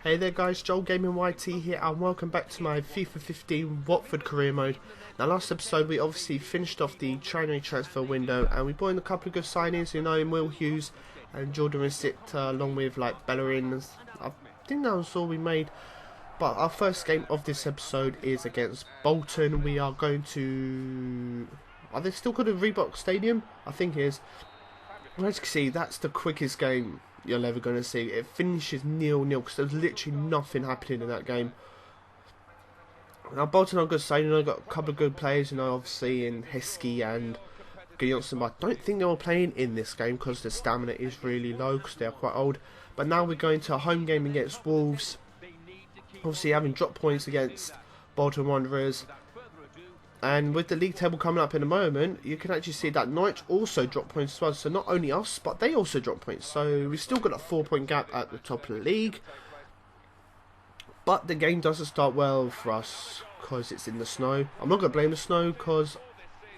Hey there guys, Joel Gaming YT here and welcome back to my FIFA 15 Watford career mode. Now last episode we obviously finished off the January transfer window and we brought in a couple of good signings, in Will Hughes and Jordan Rissit along with like Bellerin. I think that was all we made. But our first game of this episode is against Bolton. We are going to... Are they still called a Reebok Stadium? I think it is. As you can see, that's the quickest game you're ever going to see. It finishes 0-0 because there's literally nothing happening in that game. Now Bolton are good side, I've got a couple of good players, obviously in Heskey and Johnson, but I don't think they were playing in this game because their stamina is really low because they are quite old. But now we're going to a home game against Wolves, obviously having drop points against Bolton Wanderers. And with the league table coming up in a moment, you can actually see that Norwich also dropped points as well. So not only us, but they also dropped points. So we've still got a 4-point gap at the top of the league. But the game doesn't start well for us because it's in the snow. I'm not going to blame the snow because,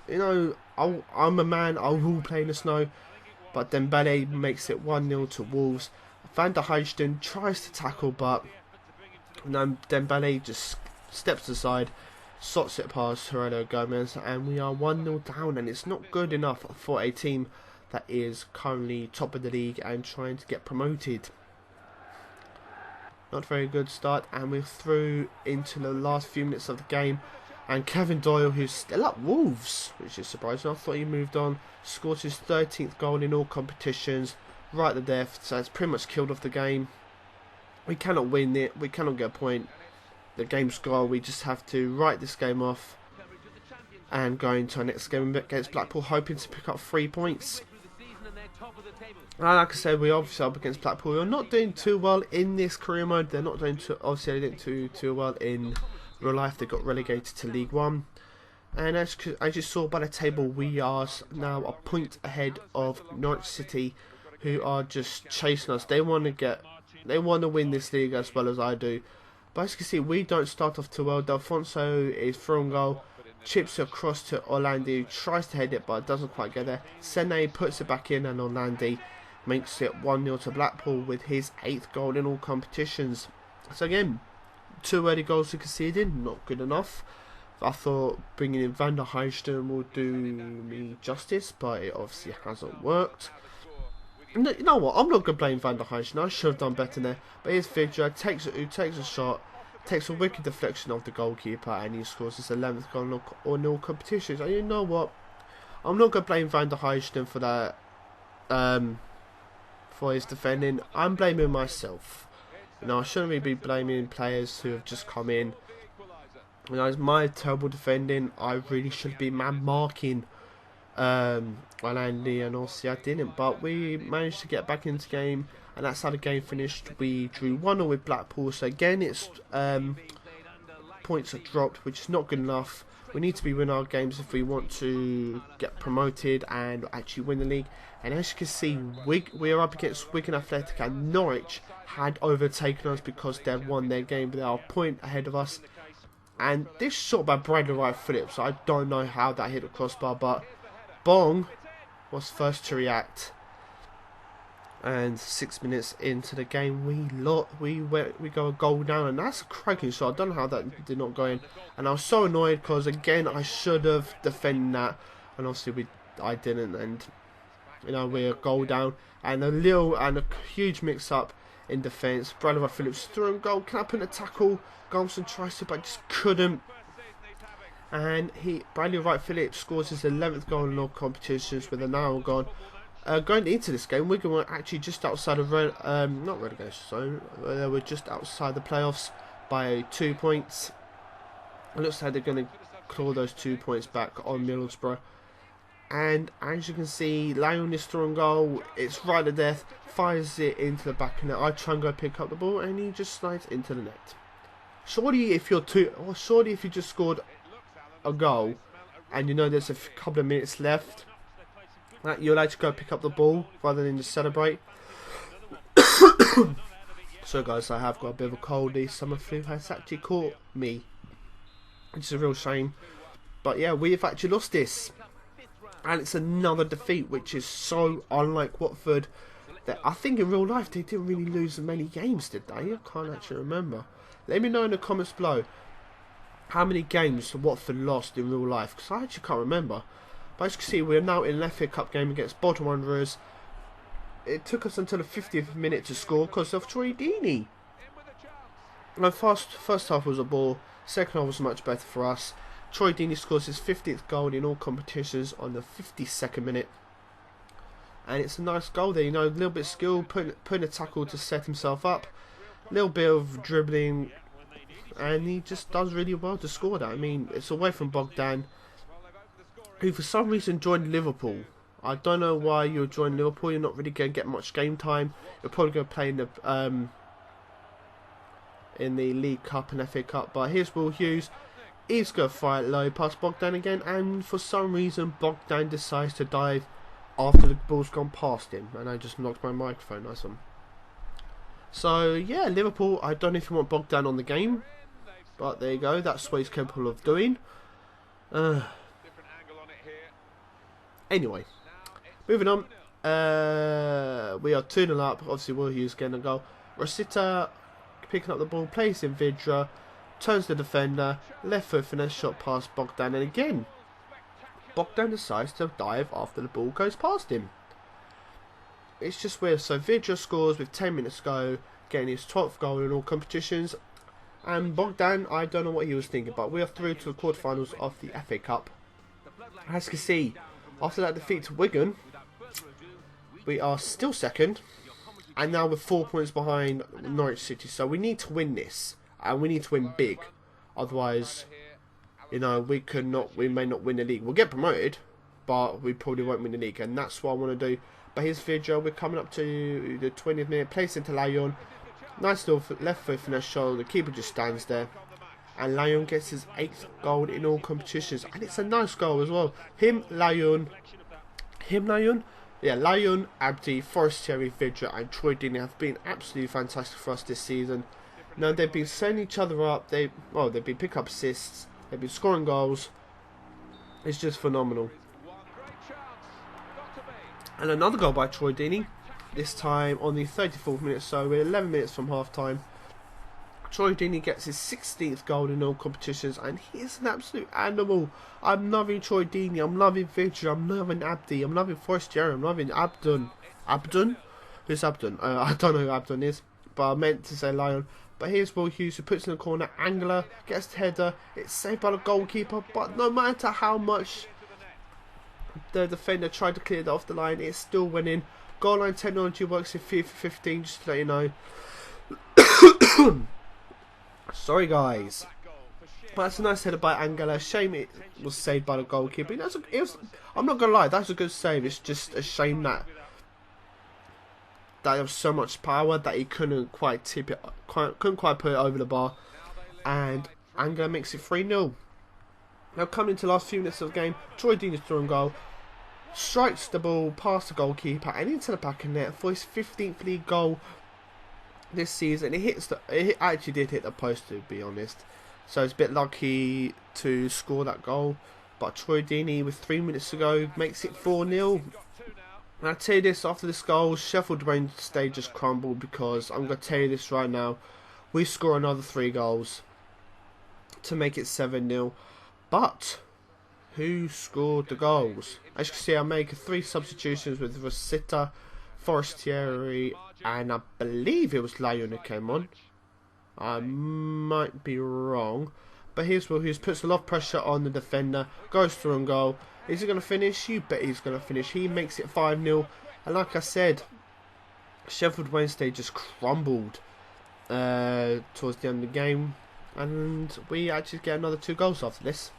I'm a man, I will play in the snow. But Dembele makes it 1-0 to Wolves. Van der Heijden tries to tackle, but Dembele just steps aside. Sots it past Herrero Gomez, and we are 1-0 down, and it's not good enough for a team that is currently top of the league and trying to get promoted. Not very good start, and we're through into the last few minutes of the game, and Kevin Doyle, who's still at Wolves, which is surprising. I thought he moved on, scores his 13th goal in all competitions, right at the death, so it's pretty much killed off the game. We cannot win it, we cannot get a point. The game's gone, we just have to write this game off and go into our next game against Blackpool, hoping to pick up 3 points. And like I said, we're obviously up against Blackpool. We're not doing too well in this career mode. They're not doing too, obviously they didn't do too well in real life. They got relegated to League One. And as you saw by the table, we are now a point ahead of Norwich City, who are just chasing us. They want to win this league as well as I do. But as you can see, we don't start off too well. D'Alfonso is through goal, chips it across to Orlandi, tries to head it but doesn't quite get there. Sene puts it back in and Orlandi makes it 1-0 to Blackpool with his 8th goal in all competitions. So again, 2 early goals to conceded, not good enough. I thought bringing in Van der Heijden will do me justice, but it obviously hasn't worked. You know what? I'm not going to blame Van der Heijden. I should have done better there. But here's Vidra, takes a shot, takes a wicked deflection of the goalkeeper, and he scores his 11th goal in all competitions. And you know what? I'm not going to blame Van der Heijden for that, for his defending. I'm blaming myself. I shouldn't really be blaming players who have just come in. It's my terrible defending. I really should be man marking Orlandi, and obviously I didn't, but we managed to get back into the game, and that's how the game finished. We drew 1-0 with Blackpool, so again it's points are dropped, which is not good enough. We need to be winning our games if we want to get promoted and actually win the league. And as you can see, we are up against Wigan Athletic, and Norwich had overtaken us because they had won their game, but they are a point ahead of us. And this shot by Bradley Wright Phillips, I don't know how that hit the crossbar, but Bong was first to react, and 6 minutes into the game we go a goal down, and that's a cracking shot. I don't know how that did not go in, and I was so annoyed because again I should have defended that, and obviously I didn't, and we're a goal down, and a huge mix up in defence. Bradley Phillips threw a goal, can I put a tackle? Gomson tries to, but just couldn't. And Bradley Wright Phillips scores his 11th goal in all competitions with an hour gone. Going into this game, Wigan were actually just outside of not relegation, so they were just outside the playoffs by 2 points. It looks like they're going to claw those 2 points back on Middlesbrough. And as you can see, Lyon is throwing goal. It's right to death, fires it into the back of the net. I try and go pick up the ball, and he just slides into the net. Surely, if you just scored a goal and there's a couple of minutes left, you're allowed to go pick up the ball rather than just celebrate. So guys, I have got a bit of a cold. The summer flu has actually caught me, which is a real shame. But yeah, we have actually lost this, and it's another defeat, which is so unlike Watford. I think in real life they didn't really lose many games, did they? I can't actually remember. Let me know in the comments below how many games Watford lost in real life, because I actually can't remember. But as you can see, we're now in an FA Cup game against Bolton Wanderers. It took us until the 50th minute to score because of Troy Deeney. The first half was a ball, second half was much better for us. Troy Deeney scores his 50th goal in all competitions on the 52nd minute. And it's a nice goal there, you know, a little bit of skill, putting a tackle to set himself up. A little bit of dribbling, and he just does really well to score that. I mean, it's away from Bogdan, who for some reason joined Liverpool. I don't know why you're joining Liverpool. You're not really going to get much game time. You're probably going to play in the League Cup and FA Cup. But here's Will Hughes. He's going to fire it low past Bogdan again, and for some reason Bogdan decides to dive after the ball's gone past him, and I just knocked my microphone. Nice one. So yeah, Liverpool, I don't know if you want Bogdan on the game, but there you go, that's what he's capable of doing. Anyway, moving on. We are 2-0 up. Obviously Will Hughes getting a goal. Rosita picking up the ball, plays in Vidra, turns the defender, left foot finesse shot past Bogdan, and again Bogdan decides to dive after the ball goes past him. It's just weird. So Vidra scores with 10 minutes to go, getting his 12th goal in all competitions. And Bogdan, I don't know what he was thinking, but we are through to the quarterfinals of the FA Cup. As you can see, after that defeat to Wigan, we are still second, and now we're 4 points behind Norwich City. So we need to win this, and we need to win big. Otherwise, you know, we may not win the league. We'll get promoted, but we probably won't win the league, and that's what I want to do. But here's Vidra. We're coming up to the 20th minute. Place into Lyon. Nice little left foot finesse shot. The keeper just stands there, and Lyon gets his 8th goal in all competitions, and it's a nice goal as well. Lyon, Abdi, Forestieri, Vidra, and Troy Deeney have been absolutely fantastic for us this season. Now they've been setting each other up. They've been picking up assists. They've been scoring goals. It's just phenomenal. And another goal by Troy Deeney. This time on the 34th minute. So we're 11 minutes from half time. Troy Deeney gets his 16th goal in all competitions, and he is an absolute animal. I'm loving Troy Deeney. I'm loving Vidra. I'm loving Abdi. I'm loving Forestieri. I'm loving Abdun. Abdun? Who's Abdun? I don't know who Abdun is, but I meant to say Lyon. But here's Will Hughes, who puts in the corner. Angler gets the header. It's saved by the goalkeeper. But no matter how much the defender tried to clear it off the line, it's still winning. Goal line technology works in FIFA 15, just to let you know. Sorry guys. But that's a nice header by Angela. Shame it was saved by the goalkeeper. I'm not going to lie, that's a good save. It's just a shame that there was so much power that he couldn't quite tip it, couldn't quite put it over the bar. And Angela makes it 3-0. Now coming into the last few minutes of the game, Troy Deeney's throwing goal. Strikes the ball past the goalkeeper and into the back of net for his 15th league goal this season. It actually did hit the post, to be honest. So it's a bit lucky to score that goal. But Troy Deeney, with 3 minutes to go, makes it 4-0. And I tell you this, after this goal, Sheffield Wednesday just crumbled, because I'm going to tell you this right now. We score another 3 goals to make it 7-0. But who scored the goals? As you can see, I make 3 substitutions with Rosita, Forestieri, and I believe it was Lyon who came on. I might be wrong. But here's Will Hughes, puts a lot of pressure on the defender, goes through and goal. Is he going to finish? You bet he's going to finish. He makes it 5-0. And like I said, Sheffield Wednesday just crumbled towards the end of the game. And we actually get another 2 goals after this.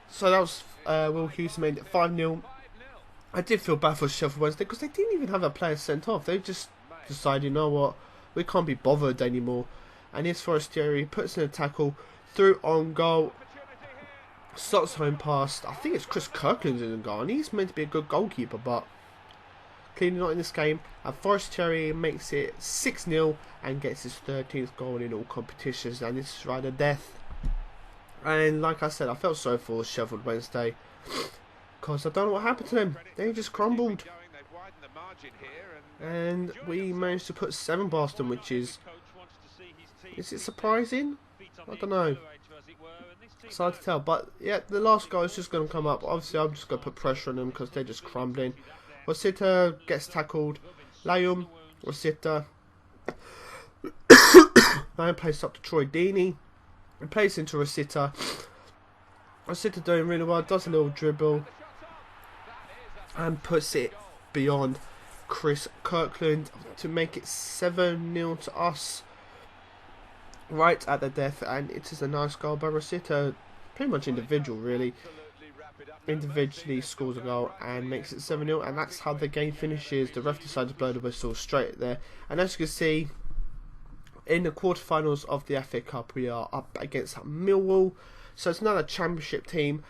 So that was Will Hughes made it 5-0. I did feel bad for Sheffield Wednesday, because they didn't even have a player sent off. They just decided, you know what, we can't be bothered anymore. And here's Forestieri, puts in a tackle, through on goal, slots home past. I think it's Chris Kirkland's in the goal, and he's meant to be a good goalkeeper, but clearly not in this game. And Forestieri makes it 6-0 and gets his 13th goal in all competitions, and this is right at death. And like I said, I felt sorry for Sheffield Wednesday, because I don't know what happened to them. They just crumbled. And we managed to put 7 Boston, which is it surprising? I don't know. It's hard to tell, but yeah, the last goal is just going to come up. Obviously, I'm just going to put pressure on them because they're just crumbling. Rosita gets tackled. Layum, Rosita. Layum plays up to Troy Deeney. He plays into Rosita. Rosita doing really well. Does a little dribble. And puts it beyond Chris Kirkland to make it 7-0 to us. Right at the death, and it is a nice goal by Rosita. Pretty much individual, really. Individually scores a goal and makes it 7-0, and that's how the game finishes. The ref decides to blow the whistle straight there. And as you can see, in the quarterfinals of the FA Cup, we are up against Millwall. So it's another championship team.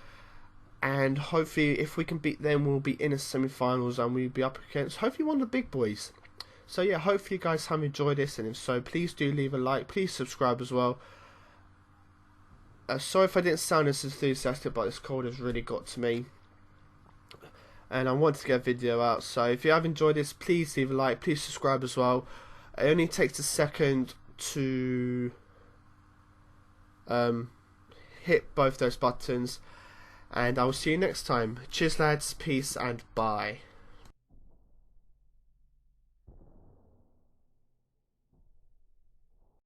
And hopefully, if we can beat them, we'll be in the semi-finals and we'll be up against, hopefully, one of the big boys. So yeah, hopefully you guys have enjoyed this, and if so, please do leave a like, please subscribe as well. Sorry if I didn't sound as enthusiastic, but this cold has really got to me. And I wanted to get a video out, so if you have enjoyed this, please leave a like, please subscribe as well. It only takes a second to hit both those buttons. And I will see you next time. Cheers lads, peace and bye.